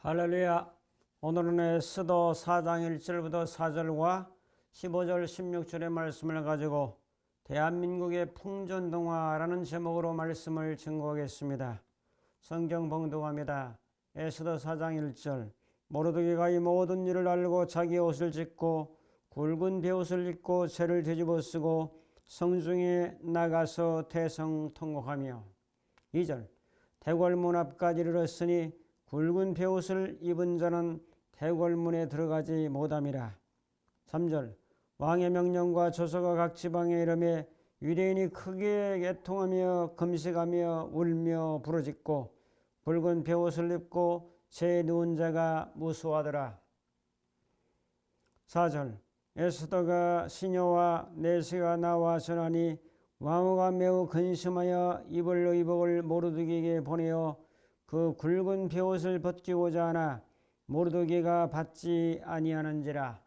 할렐루야. 오늘은 에스더 4장 1절부터 4절과 15절 16절의 말씀을 가지고 대한민국의 풍전등화라는 제목으로 말씀을 증거하겠습니다. 성경 봉독합니다. 에스더 4장 1절. 모르드게가 이 모든 일을 알고 자기 옷을 찢고 굵은 베옷을 입고 재를 뒤집어 쓰고 성중에 나가서 대성통곡하며 2절. 대궐문 앞까지 이르렀으니 굵은 베옷을 입은 자는 대궐문에 들어가지 못함이라. 3절. 왕의 명령과 조서가 각 지방에 이르매 유대인이 크게 애통하며 금식하며 울며 부르짖고 굵은 베옷을 입고 제 누운 자가 무수하더라. 4절. 에스더가 시녀와 내시가 나와 전하니 왕후가 매우 근심하여 입을 의복을 모르드게에게 보내어 그 굵은 베옷을 벗기고자 하나 모르드게가 받지 아니하는지라.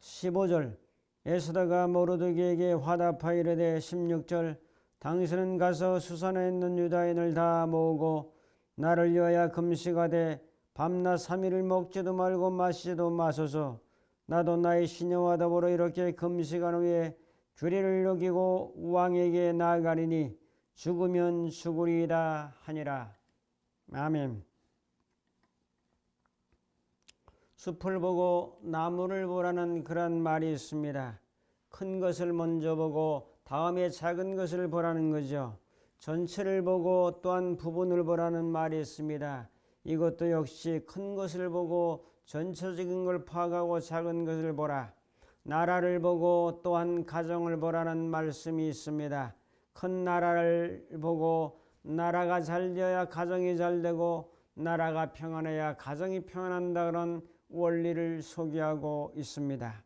15절. 에스더가 모르드게에게 화답하여 이르되 16절. 당신은 가서 수산에 있는 유다인을 다 모으고 나를 위하여 금식하되 밤낮 3일을 먹지도 말고 마시지도 마소서. 나도 나의 시녀와 더불어 이렇게 금식한 후에 규례를 어기고 왕에게 나아가리니 죽으면 죽으리이다 하니라. 아멘. 숲을 보고 나무를 보라는 그런 말이 있습니다. 큰 것을 먼저 보고 다음에 작은 것을 보라는 거죠. 전체를 보고 또한 부분을 보라는 말이 있습니다. 이것도 역시 큰 것을 보고 전체적인 걸 파악하고 작은 것을 보라. 나라를 보고 또한 가정을 보라는 말씀이 있습니다. 큰 나라를 보고 나라가 잘 되어야 가정이 잘 되고 나라가 평안해야 가정이 평안한다 그런 원리를 소개하고 있습니다.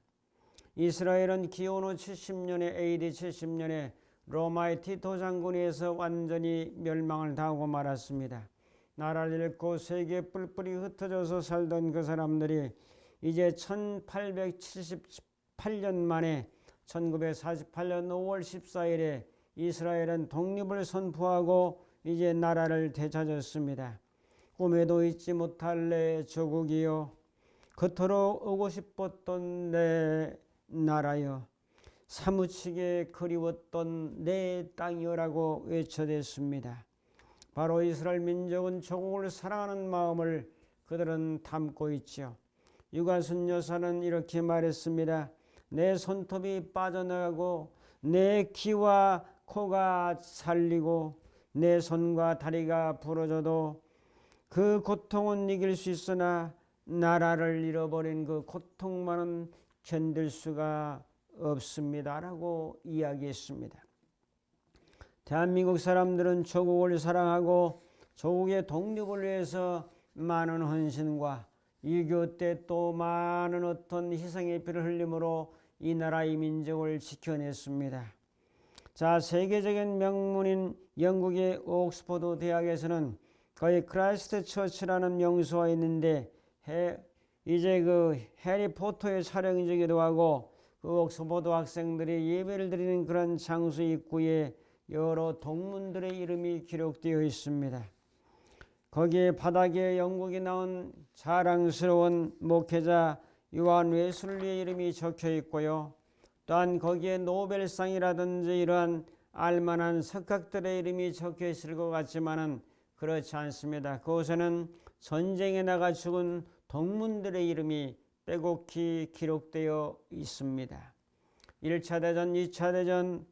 이스라엘은 기원 후 70년에 AD 70년에 로마의 티토 장군에 의해서 완전히 멸망을 당하고 말았습니다. 나라를 잃고 세계에 뿔뿔이 흩어져서 살던 그 사람들이 이제 1878년 만에 1948년 5월 14일에 이스라엘은 독립을 선포하고 이제 나라를 되찾았습니다. 꿈에도 잊지 못할 내 조국이요, 그토록 오고 싶었던 내 나라여, 사무치게 그리웠던 내 땅이여라고 외쳐댔습니다. 바로 이스라엘 민족은 조국을 사랑하는 마음을 그들은 담고 있죠. 유가순 여사는 이렇게 말했습니다. 내 손톱이 빠져나가고 내 귀와 코가 살리고 내 손과 다리가 부러져도 그 고통은 이길 수 있으나 나라를 잃어버린 그 고통만은 견딜 수가 없습니다 라고 이야기했습니다. 대한민국 사람들은 조국을 사랑하고 조국의 독립을 위해서 많은 헌신과 6.25 때 또 많은 어떤 희생의 피를 흘림으로 이 나라의 민족을 지켜냈습니다. 자, 세계적인 명문인 영국의 옥스퍼드 대학에서는 거기 크라이스트 처치라는 명소가 있는데 이제 그 해리포터의 촬영지기도 하고 그 옥스퍼드 학생들이 예배를 드리는 그런 장소 입구에 여러 동문들의 이름이 기록되어 있습니다. 거기에 바닥에 영국이 나온 자랑스러운 목회자 요한 웨슬리의 이름이 적혀 있고요. 또한 거기에 노벨상이라든지 이러한 알만한 석학들의 이름이 적혀 있을 것 같지만은 그렇지 않습니다. 그곳에는 전쟁에 나가 죽은 동문들의 이름이 빼곡히 기록되어 있습니다. 1차 대전, 2차 대전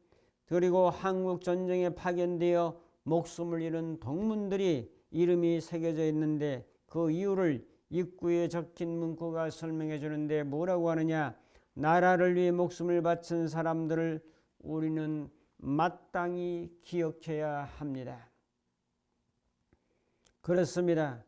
그리고 한국 전쟁에 파견되어 목숨을 잃은 동문들이 이름이 새겨져 있는데 그 이유를 입구에 적힌 문구가 설명해 주는데 뭐라고 하느냐. 나라를 위해 목숨을 바친 사람들을 우리는 마땅히 기억해야 합니다. 그렇습니다.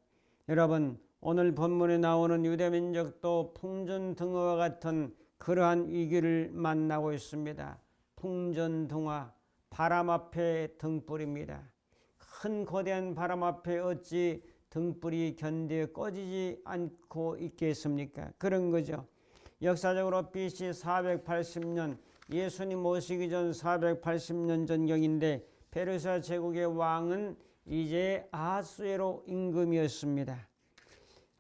여러분, 오늘 본문에 나오는 유대민족도 풍전등화와 같은 그러한 위기를 만나고 있습니다. 풍전등화, 바람 앞에 등불입니다. 큰 거대한 바람 앞에 어찌 등불이 견디어 꺼지지 않고 있겠습니까? 그런 거죠. 역사적으로 BC 480년 예수님 오시기 전 480년 전경인데 페르시아 제국의 왕은 이제 아하수에로 임금이었습니다.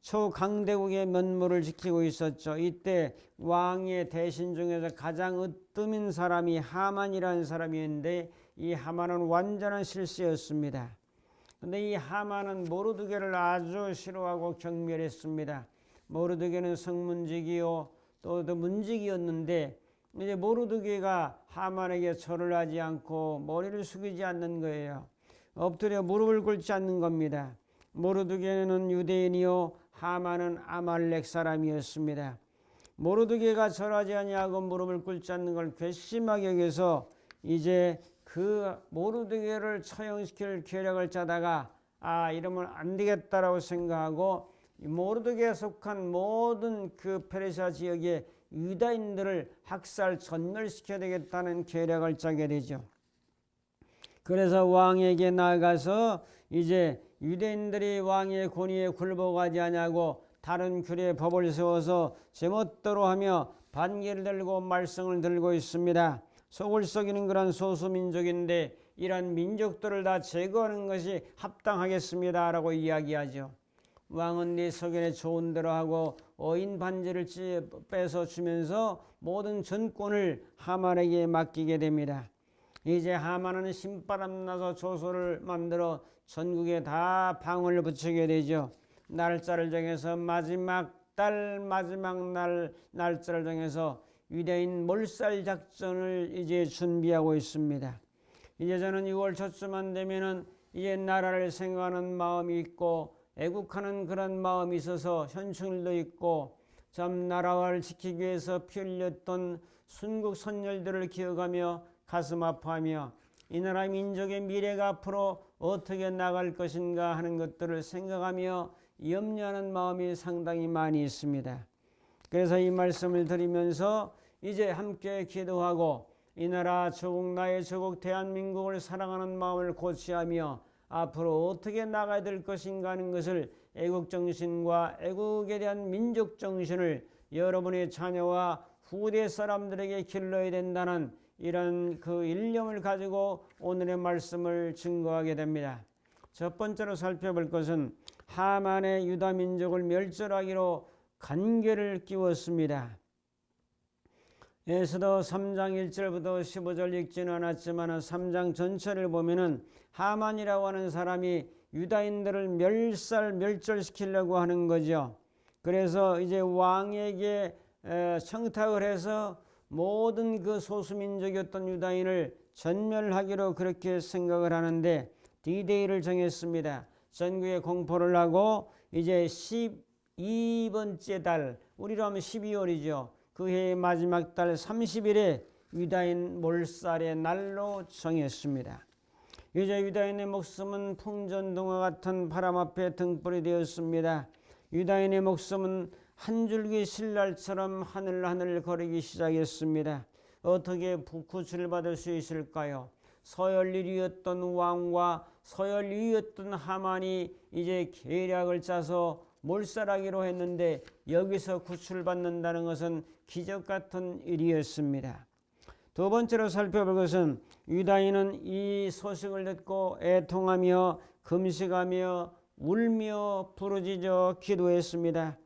초강대국의 면모를 지키고 있었죠. 이때 왕의 대신 중에서 가장 으뜸인 사람이 하만이라는 사람이었는데 이 하만은 완전한 실세였습니다. 그런데 이 하만은 모르드게를 아주 싫어하고 경멸했습니다. 모르드게는 성문직이요 또 문직이었는데 이제 모르드게가 하만에게 절을 하지 않고 머리를 숙이지 않는 거예요. 엎드려 무릎을 꿇지 않는 겁니다. 모르드게는 유대인이요 하만은 아말렉 사람이었습니다. 모르드게가 절하지 아니하고 무릎을 꿇지 않는 걸 괘씸하게 여겨서 이제 그 모르드게를 처형시킬 계략을 짜다가 이러면 안 되겠다라고 생각하고 모르드게에 속한 모든 그 페르시아 지역의 유다인들을 학살 전멸시켜야 되겠다는 계략을 짜게 되죠. 그래서 왕에게 나아가서 이제 유대인들이 왕의 권위에 굴복하지 아니하고 다른 규례 법을 세워서 제멋대로 하며 반기를 들고 말썽을 들고 있습니다. 속을 썩이는 그런 소수민족인데 이런 민족들을 다 제거하는 것이 합당하겠습니다 라고 이야기하죠. 왕은 네 소견에 좋은 대로 하고 어인 반지를 빼서 주면서 모든 전권을 하만에게 맡기게 됩니다. 이제 하만은 신바람 나서 조소를 만들어 전국에 다 방을 붙이게 되죠. 날짜를 정해서 마지막 날짜를 정해서 유대인 몰살 작전을 이제 준비하고 있습니다. 이제 저는 6월 초쯤만 되면은 이제 나라를 생각하는 마음이 있고 애국하는 그런 마음이 있어서 현충일도 있고 참 나라를 지키기 위해서 피 흘렸던 순국 선열들을 기억하며 가슴 아파하며 이 나라 민족의 미래가 앞으로 어떻게 나갈 것인가 하는 것들을 생각하며 염려하는 마음이 상당히 많이 있습니다. 그래서 이 말씀을 드리면서 이제 함께 기도하고 이 나라 조국 나의 조국 대한민국을 사랑하는 마음을 고취하며 앞으로 어떻게 나가야 될 것인가 하는 것을 애국정신과 애국에 대한 민족정신을 여러분의 자녀와 후대 사람들에게 길러야 된다는 이런 그 일념을 가지고 오늘의 말씀을 증거하게 됩니다. 첫 번째로 살펴볼 것은 하만의 유다 민족을 멸절하기로 간계를 끼웠습니다. 에스더 3장 1절부터 15절 읽지는 않았지만 3장 전체를 보면은 하만이라고 하는 사람이 유다인들을 멸절시키려고 하는 거죠. 그래서 이제 왕에게 청탁을 해서 모든 그 소수민족이었던 유다인을 전멸하기로 그렇게 생각을 하는데 D-Day를 정했습니다. 전국에 공포를 하고 이제 12번째 달, 우리로 하면 12월이죠. 그 해의 마지막 달 30일에 유다인 몰살의 날로 정했습니다. 이제 유다인의 목숨은 풍전등화 같은 바람 앞에 등불이 되었습니다. 유다인의 목숨은 한 줄기 신랄처럼 하늘하늘 거리기 시작했습니다. 어떻게 구출을 받을 수 있을까요? 서열일위였던 왕과 서열위였던 하만이 이제 계략을 짜서 몰살하기로 했는데 여기서 구출받는다는 것은 기적 같은 일이었습니다. 두 번째로 살펴볼 것은 유다인은 이 소식을 듣고 애통하며 금식하며 울며 부르짖어 기도했습니다.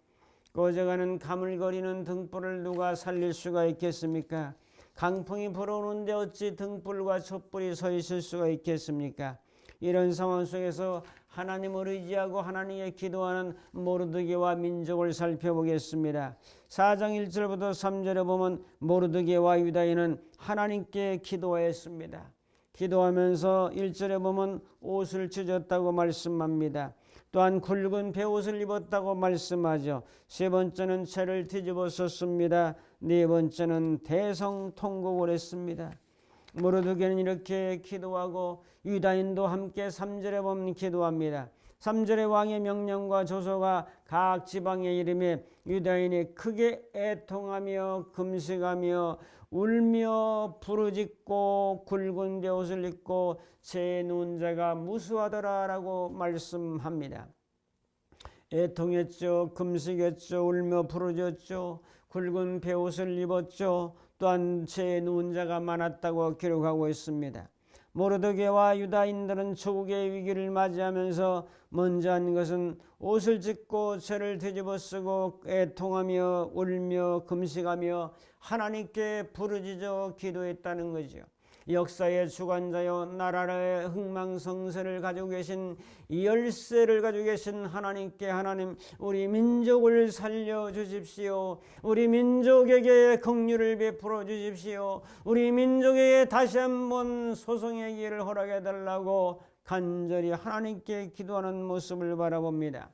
꺼져가는 가물거리는 등불을 누가 살릴 수가 있겠습니까? 강풍이 불어오는데 어찌 등불과 촛불이 서 있을 수가 있겠습니까? 이런 상황 속에서 하나님을 의지하고 하나님께 기도하는 모르드게와 민족을 살펴보겠습니다. 4장 1절부터 3절에 보면 모르드게와 유다인은 하나님께 기도했습니다. 기도하면서 1절에 보면 옷을 찢었다고 말씀합니다. 또한 굵은 베옷을 입었다고 말씀하죠. 세 번째는 채를 뒤집어 썼습니다. 네 번째는 대성통곡을 했습니다. 모르드게는 이렇게 기도하고 유다인도 함께 3절에 보면 기도합니다. 3절의 왕의 명령과 조서가 각 지방의 이름에 유다인이 크게 애통하며 금식하며 울며 부르짖고 굵은 베옷을 입고 제 누운 자가 무수하더라라고 말씀합니다. 애통했죠. 금식했죠. 울며 부르짖었죠. 굵은 베옷을 입었죠. 또한 제 누운 자가 많았다고 기록하고 있습니다. 모르드게와 유다인들은 조국의 위기를 맞이하면서 먼저 한 것은 옷을 찢고 죄를 뒤집어 쓰고 애통하며 울며 금식하며 하나님께 부르짖어 기도했다는 거죠. 역사의 주관자여 나라의 흥망성쇠를 가지고 계신 열쇠를 가지고 계신 하나님께 하나님 우리 민족을 살려주십시오. 우리 민족에게 긍휼을 베풀어 주십시오. 우리 민족에게 다시 한번 소송의 기회를 허락해 달라고 간절히 하나님께 기도하는 모습을 바라봅니다.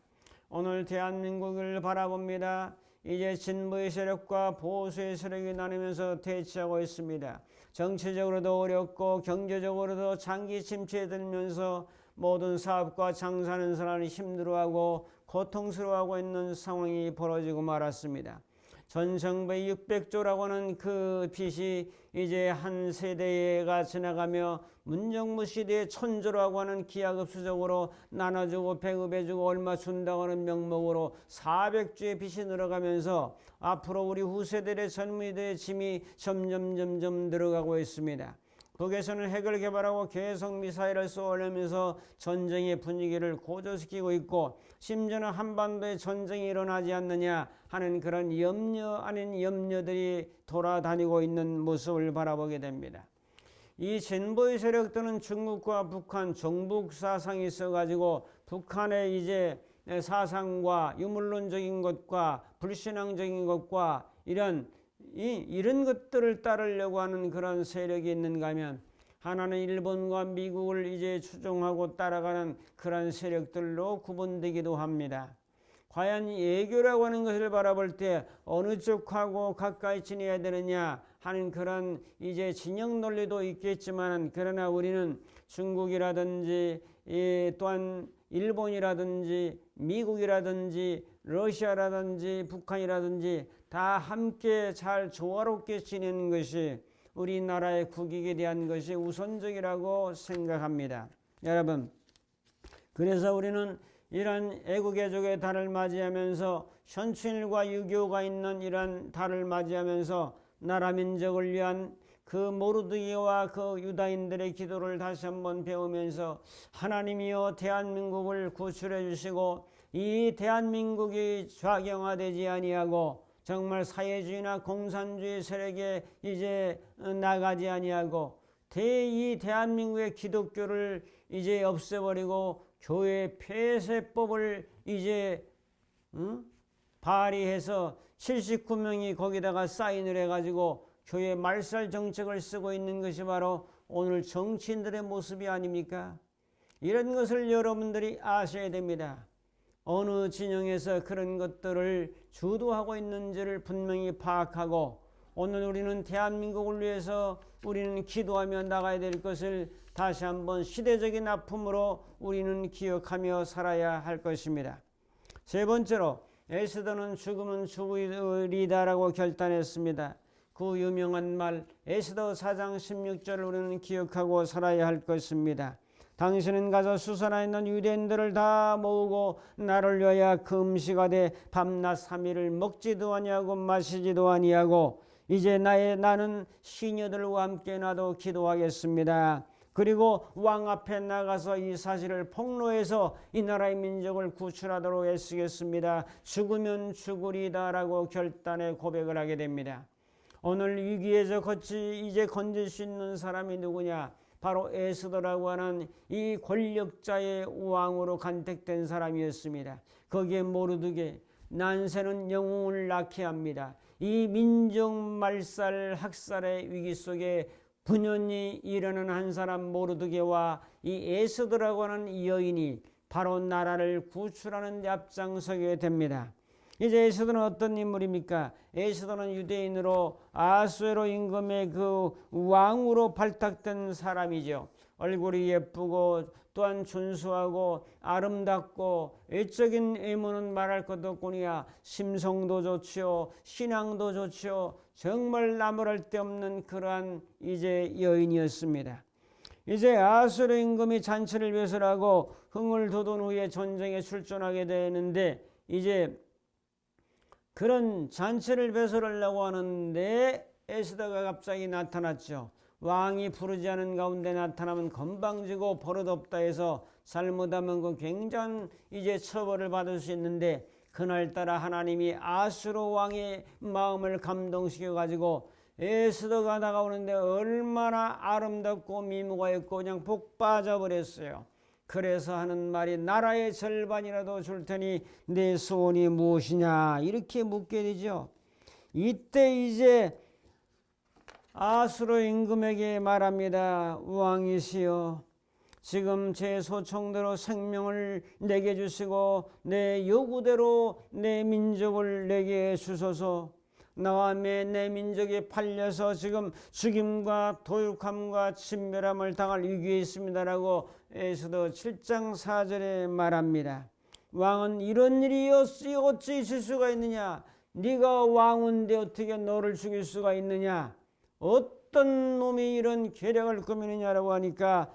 오늘 대한민국을 바라봅니다. 이제 진보의 세력과 보수의 세력이 나누면서 대치하고 있습니다. 정치적으로도 어렵고 경제적으로도 장기 침체에 들면서 모든 사업과 장사하는 사람이 힘들어하고 고통스러워하고 있는 상황이 벌어지고 말았습니다. 전 정부의 600조라고 하는 그 빚이 이제 한 세대가 지나가며 문정부 시대의 1000조라고 하는 기하급수적으로 나눠주고 배급해주고 얼마 준다고 하는 명목으로 400조의 빚이 늘어가면서 앞으로 우리 후세대의 젊은이들의 짐이 점점 늘어가고 있습니다. 북에서는 핵을 개발하고 계속 미사일을 쏘아올리면서 전쟁의 분위기를 고조시키고 있고 심지어는 한반도에 전쟁이 일어나지 않느냐 하는 그런 염려 아닌 염려들이 돌아다니고 있는 모습을 바라보게 됩니다. 이 진보의 세력들은 중국과 북한 종북 사상이 있어가지고 북한의 이제 사상과 유물론적인 것과 불신앙적인 것과 이런 것들을 따르려고 하는 그런 세력이 있는가 하면 하나는 일본과 미국을 이제 추종하고 따라가는 그런 세력들로 구분되기도 합니다. 과연 애교라고 하는 것을 바라볼 때 어느 쪽하고 가까이 지내야 되느냐 하는 그런 이제 진영 논리도 있겠지만 그러나 우리는 중국이라든지 또한 일본이라든지 미국이라든지 러시아라든지 북한이라든지 다 함께 잘 조화롭게 지내는 것이 우리나라의 국익에 대한 것이 우선적이라고 생각합니다. 여러분, 그래서 우리는 이런 애국애족의 달을 맞이하면서 현충일과 유교가 있는 이런 달을 맞이하면서 나라 민족을 위한 그 모르드게와 그 유다인들의 기도를 다시 한번 배우면서 하나님이여 대한민국을 구출해 주시고 이 대한민국이 좌경화되지 아니하고 정말 사회주의나 공산주의 세력에 이제 나가지 아니하고 이 대한민국의 기독교를 이제 없애버리고 교회 폐쇄법을 이제 발의해서 79명이 거기다가 사인을 해가지고 교회 말살 정책을 쓰고 있는 것이 바로 오늘 정치인들의 모습이 아닙니까? 이런 것을 여러분들이 아셔야 됩니다. 어느 진영에서 그런 것들을 주도하고 있는지를 분명히 파악하고 오늘 우리는 대한민국을 위해서 우리는 기도하며 나가야 될 것을 다시 한번 시대적인 아픔으로 우리는 기억하며 살아야 할 것입니다. 세 번째로 에스더는 죽으면 죽으리다라고 결단했습니다. 그 유명한 말 에스더 4장 16절을 우리는 기억하고 살아야 할 것입니다. 당신은 가서 수산에 있는 유대인들을 다 모으고 나를 위하여 금식하되 밤낮 3일을 먹지도 아니하고 마시지도 아니하고 이제 나는 시녀들과 함께 나도 기도하겠습니다. 그리고 왕 앞에 나가서 이 사실을 폭로해서 이 나라의 민족을 구출하도록 애쓰겠습니다. 죽으면 죽으리다라고 결단의 고백을 하게 됩니다. 오늘 위기에서 이제 건질 수 있는 사람이 누구냐? 바로 에스더라고 하는 이 권력자의 왕으로 간택된 사람이었습니다. 거기에 모르드게 난세는 영웅을 낳게 합니다. 이 민족 말살 학살의 위기 속에 분연히 일어나는 한 사람 모르드게와 이 에스더라고 하는 이 여인이 바로 나라를 구출하는 데 앞장서게 됩니다. 이제 에스더는 어떤 인물입니까? 에스더는 유대인으로 아수에로 임금의 그 왕으로 발탁된 사람이죠. 얼굴이 예쁘고 또한 준수하고 아름답고 외적인 외모는 말할 것도 없거니와 심성도 좋지요, 신앙도 좋지요. 정말 나무랄 데 없는 그러한 이제 여인이었습니다. 이제 아수에로 임금이 잔치를 배설하고 흥을 돋운 후에 전쟁에 출전하게 되는데 이제 그런 잔치를 배설하려고 하는데 에스더가 갑자기 나타났죠. 왕이 부르지 않은 가운데 나타나면 건방지고 버릇없다 해서 잘못하면 그 굉장한 이제 처벌을 받을 수 있는데, 그날따라 하나님이 아수르 왕의 마음을 감동시켜 가지고 에스더가 다가오는데 얼마나 아름답고 미모가 있고 그냥 복 빠져버렸어요. 그래서 하는 말이 나라의 절반이라도 줄 테니 내 소원이 무엇이냐 이렇게 묻게 되죠. 이때 이제 아수르 임금에게 말합니다. 왕이시여, 지금 제 소청대로 생명을 내게 주시고 내 요구대로 내 민족을 내게 주소서. 나와 내 민족이 팔려서 지금 죽임과 도륙함과 침멸함을 당할 위기에 있습니다라고 에스더 7장 4절에 말합니다. 왕은 이런 일이 어찌 있을 수가 있느냐? 네가 왕인데 어떻게 너를 죽일 수가 있느냐? 어떤 놈이 이런 계략을 꾸미느냐라고 하니까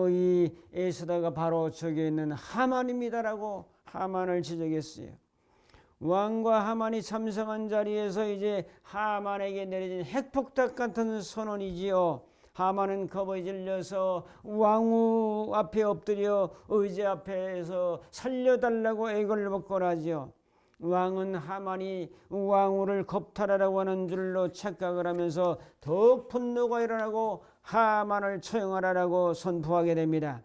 이 에스더가 바로 저기 있는 하만입니다라고 하만을 지적했어요. 왕과 하만이 참석한 자리에서 이제 하만에게 내려진 핵폭탄 같은 선언이지요. 하만은 겁에 질려서 왕후 앞에 엎드려 의제 앞에서 살려달라고 애걸을 먹고라지요. 왕은 하만이 왕후를 겁탈하라고 하는 줄로 착각을 하면서 더욱 분노가 일어나고 하만을 처형하라고 선포하게 됩니다.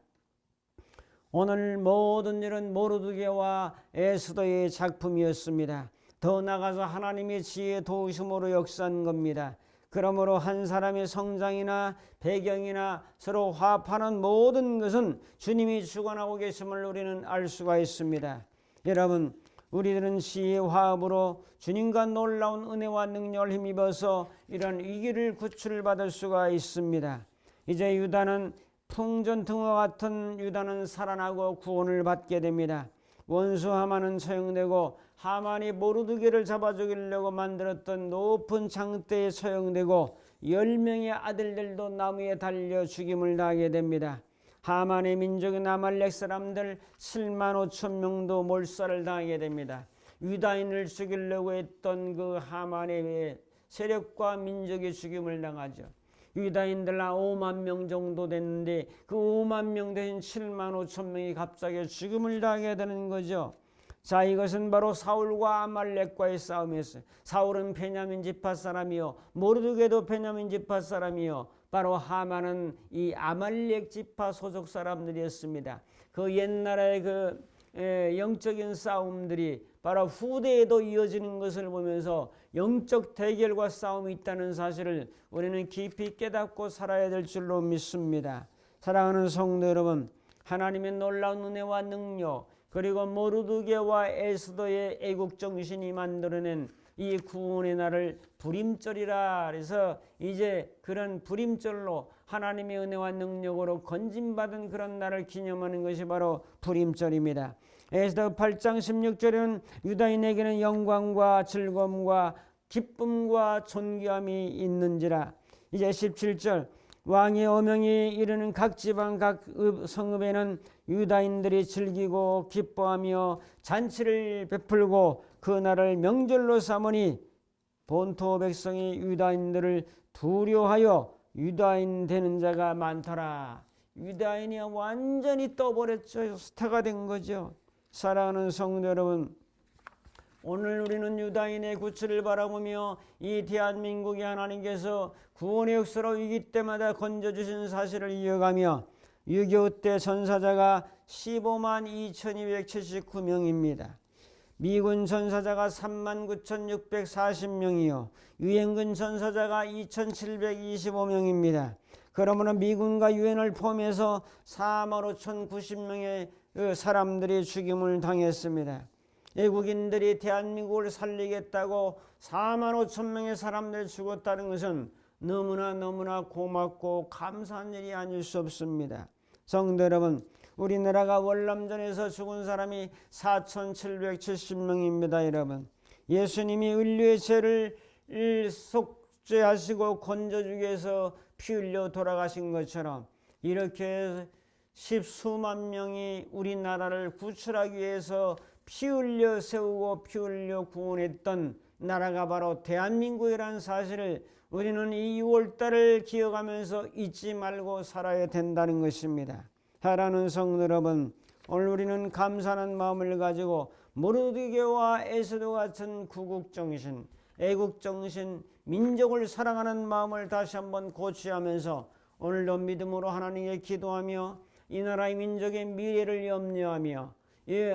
오늘 모든 일은 모르드게와 에스더의 작품이었습니다. 더 나아가서 하나님의 지혜 도우심으로 역사한 겁니다. 그러므로 한 사람의 성장이나 배경이나 서로 화합하는 모든 것은 주님이 주관하고 계심을 우리는 알 수가 있습니다. 여러분, 우리들은 지혜 화합으로 주님과 놀라운 은혜와 능력을 힘입어서 이런 위기를 구출받을 수가 있습니다. 이제 유다는 풍전등과 같은 유다는 살아나고 구원을 받게 됩니다. 원수 하만은 처형되고 하만이 모르드게를 잡아 죽이려고 만들었던 높은 장대에 처형되고 10명의 아들들도 나무에 달려 죽임을 당하게 됩니다. 하만의 민족인 아말렉 사람들 7만 5천 명도 몰살을 당하게 됩니다. 유다인을 죽이려고 했던 그 하만의 세력과 민족이 죽임을 당하죠. 유다인들 5만 명 정도 됐는데 그 5만 명 대신 7만 5천 명이 갑자기 죽음을 당하게 되는 거죠. 자, 이것은 바로 사울과 아말렉과의 싸움이었어요. 사울은 베냐민 지파 사람이요, 모르드게도 베냐민 지파 사람이요, 바로 하만은 이 아말렉 지파 소속 사람들이었습니다. 그 옛날의 그 영적인 싸움들이 바로 후대에도 이어지는 것을 보면서 영적 대결과 싸움이 있다는 사실을 우리는 깊이 깨닫고 살아야 될 줄로 믿습니다. 사랑하는 성도 여러분, 하나님의 놀라운 은혜와 능력, 그리고 모르드게와 에스더의 애국 정신이 만들어낸 이 구원의 날을 불임절이라 그래서 이제 그런 불임절로 하나님의 은혜와 능력으로 건진받은 그런 날을 기념하는 것이 바로 불임절입니다. 에스더 8장 16절에는 유다인에게는 영광과 즐거움과 기쁨과 존귀함이 있는지라. 이제 17절 왕의 어명이 이르는 각 지방 각 성읍에는 유다인들이 즐기고 기뻐하며 잔치를 베풀고 그 날을 명절로 삼으니 본토 백성이 유다인들을 두려워하여 유다인 되는 자가 많더라. 유다인이 완전히 떠버렸죠. 스타가 된 거죠. 사랑하는 성도 여러분, 오늘 우리는 유다인의 구출을 바라보며 이 대한민국이 하나님께서 구원의 역사로 위기 때마다 건져주신 사실을 이어가며 6.25 때 전사자가 15만 2279명입니다. 미군 전사자가 39,640명이요 유엔군 전사자가 2,725명입니다. 그러므로 미군과 유엔을 포함해서 45,090명의 사람들이 죽임을 당했습니다. 외국인들이 대한민국을 살리겠다고 4만 5천 명의 사람들이 죽었다는 것은 너무나 고맙고 감사한 일이 아닐 수 없습니다. 성도 여러분, 우리나라가 월남전에서 죽은 사람이 4,770명입니다. 여러분, 예수님이 인류의 죄를 속죄하시고 건져주기 위해서 피 흘려 돌아가신 것처럼 이렇게 십수만 명이 우리나라를 구출하기 위해서 피 흘려 세우고 피 흘려 구원했던 나라가 바로 대한민국이라는 사실을 우리는 이 6월달을 기억하면서 잊지 말고 살아야 된다는 것입니다. 사랑하는 성도 여러분, 오늘 우리는 감사하는 마음을 가지고 모르드게와 에스더 같은 구국정신, 애국정신, 민족을 사랑하는 마음을 다시 한번 고취하면서 오늘도 믿음으로 하나님께 기도하며 이 나라의 민족의 미래를 염려하며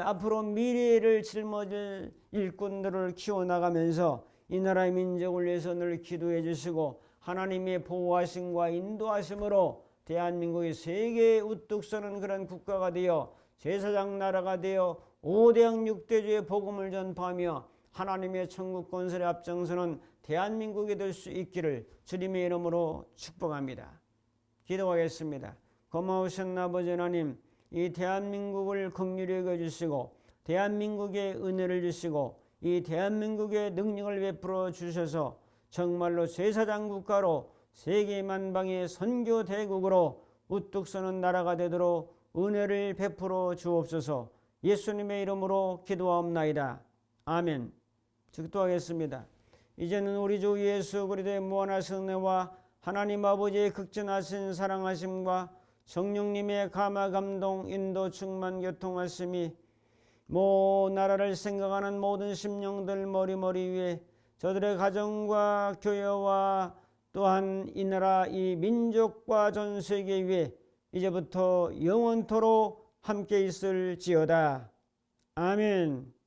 앞으로 미래를 짊어질 일꾼들을 키워나가면서 이 나라의 민족을 위해서 늘 기도해 주시고 하나님의 보호하심과 인도하심으로 대한민국이 세계에 우뚝 서는 그런 국가가 되어 제사장 나라가 되어 5대양 6대주의 복음을 전파하며 하나님의 천국 건설에 앞장서는 대한민국이 될 수 있기를 주님의 이름으로 축복합니다. 기도하겠습니다. 고마우신 아버지 하나님, 이 대한민국을 긍휼히 여겨주시고 대한민국에 은혜를 주시고 이 대한민국에 능력을 베풀어 주셔서 정말로 제사장 국가로 세계 만방의 선교 대국으로 우뚝 서는 나라가 되도록 은혜를 베풀어 주옵소서. 예수님의 이름으로 기도하옵나이다. 아멘. 축도하겠습니다. 이제는 우리 주 예수 그리스도의 무한하신 은혜와 하나님 아버지의 극진하신 사랑하심과 성령님의 감화 감동 인도 충만 교통하심이 나라를 생각하는 모든 심령들 머리머리 위에 저들의 가정과 교회와 또한 이 나라 이 민족과 전 세계 위에 이제부터 영원토록 함께 있을지어다. 아멘.